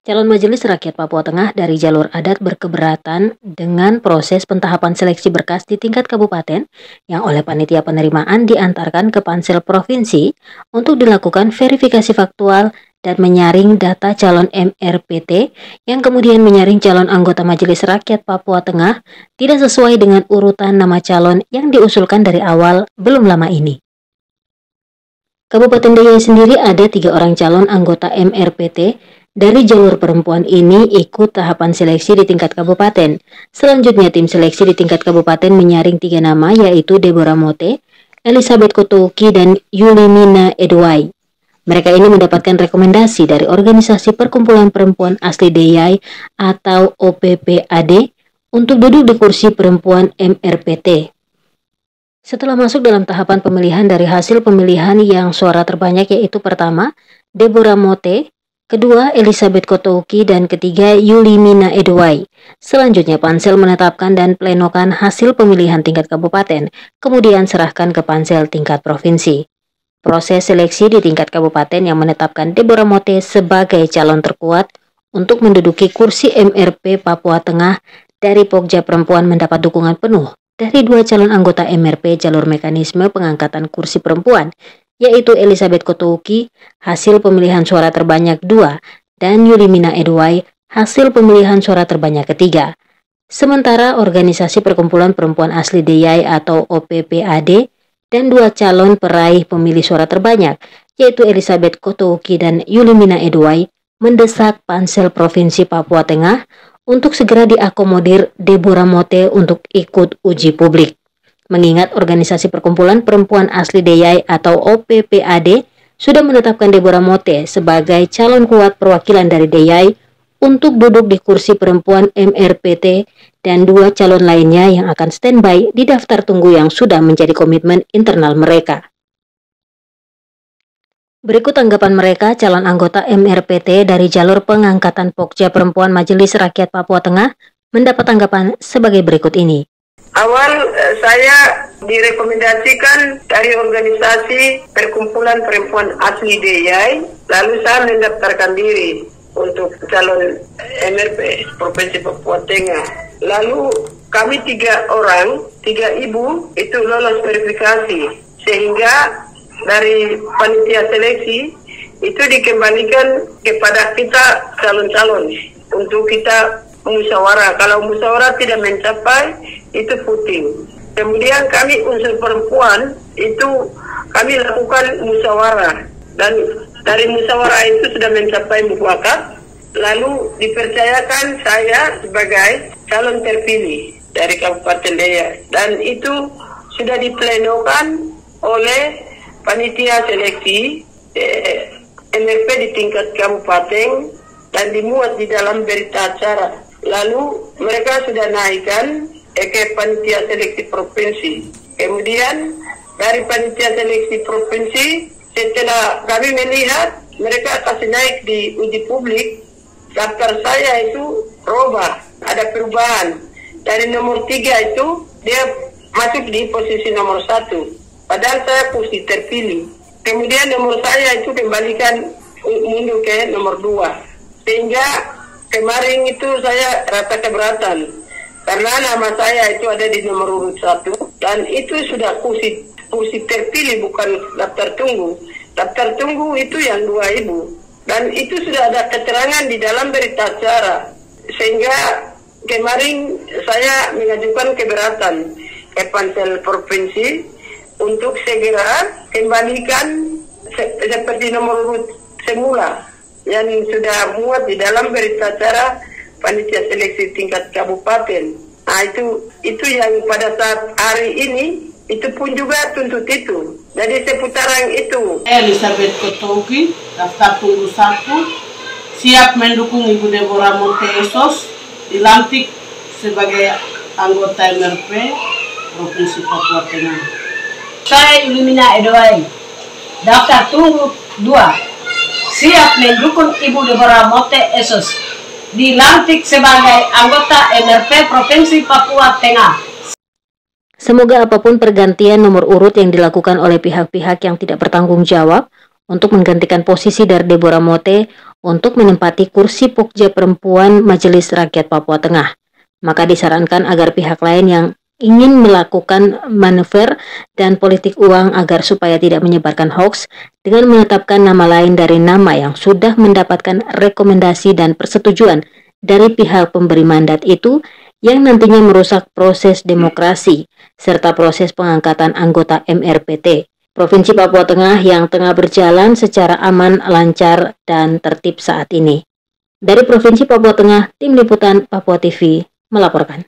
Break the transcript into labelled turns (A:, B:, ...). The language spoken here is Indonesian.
A: Calon Majelis Rakyat Papua Tengah dari jalur adat berkeberatan dengan proses pentahapan seleksi berkas di tingkat kabupaten yang oleh panitia penerimaan diantarkan ke Pansel Provinsi untuk dilakukan verifikasi faktual dan menyaring data calon MRPT yang kemudian menyaring calon anggota Majelis Rakyat Papua Tengah tidak sesuai dengan urutan nama calon yang diusulkan dari awal belum lama ini. Kabupaten Deiyai sendiri ada 3 orang calon anggota MRPT dari jalur perempuan ini ikut tahapan seleksi di tingkat kabupaten. Selanjutnya tim seleksi di tingkat kabupaten menyaring 3 nama yaitu Deborah Mote, Elizabeth Kotouki, dan Yulimina Edwai. Mereka ini mendapatkan rekomendasi dari Organisasi Perkumpulan Perempuan Asli Deiyai atau OPPAD untuk duduk di kursi perempuan MRPT. Setelah masuk dalam tahapan pemilihan dari hasil pemilihan yang suara terbanyak yaitu pertama, Deborah Mote, kedua Elizabeth Kotouki, dan ketiga Yulimina Edwai. Selanjutnya Pansel menetapkan dan plenokan hasil pemilihan tingkat kabupaten, kemudian serahkan ke Pansel tingkat provinsi. Proses seleksi di tingkat kabupaten yang menetapkan Deborah Mote sebagai calon terkuat untuk menduduki kursi MRP Papua Tengah dari Pokja Perempuan mendapat dukungan penuh dari 2 calon anggota MRP jalur mekanisme pengangkatan kursi perempuan, yaitu Elizabeth Kotouki hasil pemilihan suara terbanyak 2 dan Yulimina Edwai hasil pemilihan suara terbanyak ketiga. Sementara Organisasi Perkumpulan Perempuan Asli Deiyai atau OPPAD dan 2 calon peraih pemilih suara terbanyak, yaitu Elizabeth Kotouki dan Yulimina Edwai, mendesak Pansel Provinsi Papua Tengah untuk segera diakomodir Deborah Mote untuk ikut uji publik. Mengingat Organisasi Perkumpulan Perempuan Asli Deiyai atau OPPAD sudah menetapkan Deborah Mote sebagai calon kuat perwakilan dari Deiyai untuk duduk di kursi perempuan MRPT dan 2 calon lainnya yang akan standby di daftar tunggu yang sudah menjadi komitmen internal mereka. Berikut tanggapan mereka calon anggota MRPT dari jalur pengangkatan Pokja Perempuan Majelis Rakyat Papua Tengah mendapat tanggapan sebagai berikut ini.
B: Awal saya direkomendasikan dari Organisasi Perkumpulan Perempuan Asli Deiyai, lalu saya mendaftarkan diri untuk calon MRP Provinsi Papua Tengah. Lalu kami 3 orang, 3 ibu itu lolos verifikasi, sehingga dari panitia seleksi itu dikembalikan kepada kita calon-calon untuk kita musyawarah. Kalau musyawarah tidak mencapai, itu voting. Kemudian kami unsur perempuan itu kami lakukan musyawarah, dan dari musyawarah itu sudah mencapai mufakat, lalu dipercayakan saya sebagai calon terpilih dari Kabupaten Deiyai, dan itu sudah diplenokan oleh panitia seleksi MRP di tingkat kabupaten dan dimuat di dalam berita acara. Lalu mereka sudah naikkan ke panitia seleksi provinsi. Kemudian dari panitia seleksi provinsi, setelah kami melihat mereka kasih naik di uji publik, daftar saya itu robah, ada perubahan. Dari nomor 3 itu dia masuk di posisi nomor 1. Padahal saya kursi terpilih. Kemudian nomor saya itu kembalikan mundur ke nomor 2. Sehingga kemarin itu saya rasa keberatan. Karena nama saya itu ada di nomor urut 1. Dan itu sudah kursi terpilih, bukan daftar tunggu. Daftar tunggu itu yang 2 ibu. Dan itu sudah ada keterangan di dalam berita acara. Sehingga kemarin saya mengajukan keberatan ke Pansel Provinsi untuk segera kembalikan seperti nomor urut semula yang sudah muat di dalam berita acara panitia seleksi tingkat kabupaten. Nah itu yang pada saat hari ini itu pun juga tuntut itu. Jadi seputaran itu.
C: Elizabeth Kotouki, daftar tunggu 1, siap mendukung Ibu Deborah Mote Esos, dilantik sebagai anggota MRP Provinsi Papua Tengah.
D: Saya Yulimina Edwai, daftar tunggu 2, siap mendukung Ibu Deborah Mote Esos, dilantik sebagai anggota MRP Provinsi Papua Tengah.
A: Semoga apapun pergantian nomor urut yang dilakukan oleh pihak-pihak yang tidak bertanggung jawab, untuk menggantikan posisi dari Deborah Motte untuk menempati kursi Pokja Perempuan Majelis Rakyat Papua Tengah. Maka disarankan agar pihak lain yang ingin melakukan manuver dan politik uang agar supaya tidak menyebarkan hoax dengan menetapkan nama lain dari nama yang sudah mendapatkan rekomendasi dan persetujuan dari pihak pemberi mandat itu, yang nantinya merusak proses demokrasi serta proses pengangkatan anggota MRPT Provinsi Papua Tengah yang tengah berjalan secara aman, lancar, dan tertib saat ini. Dari Provinsi Papua Tengah, Tim Liputan Papua TV melaporkan.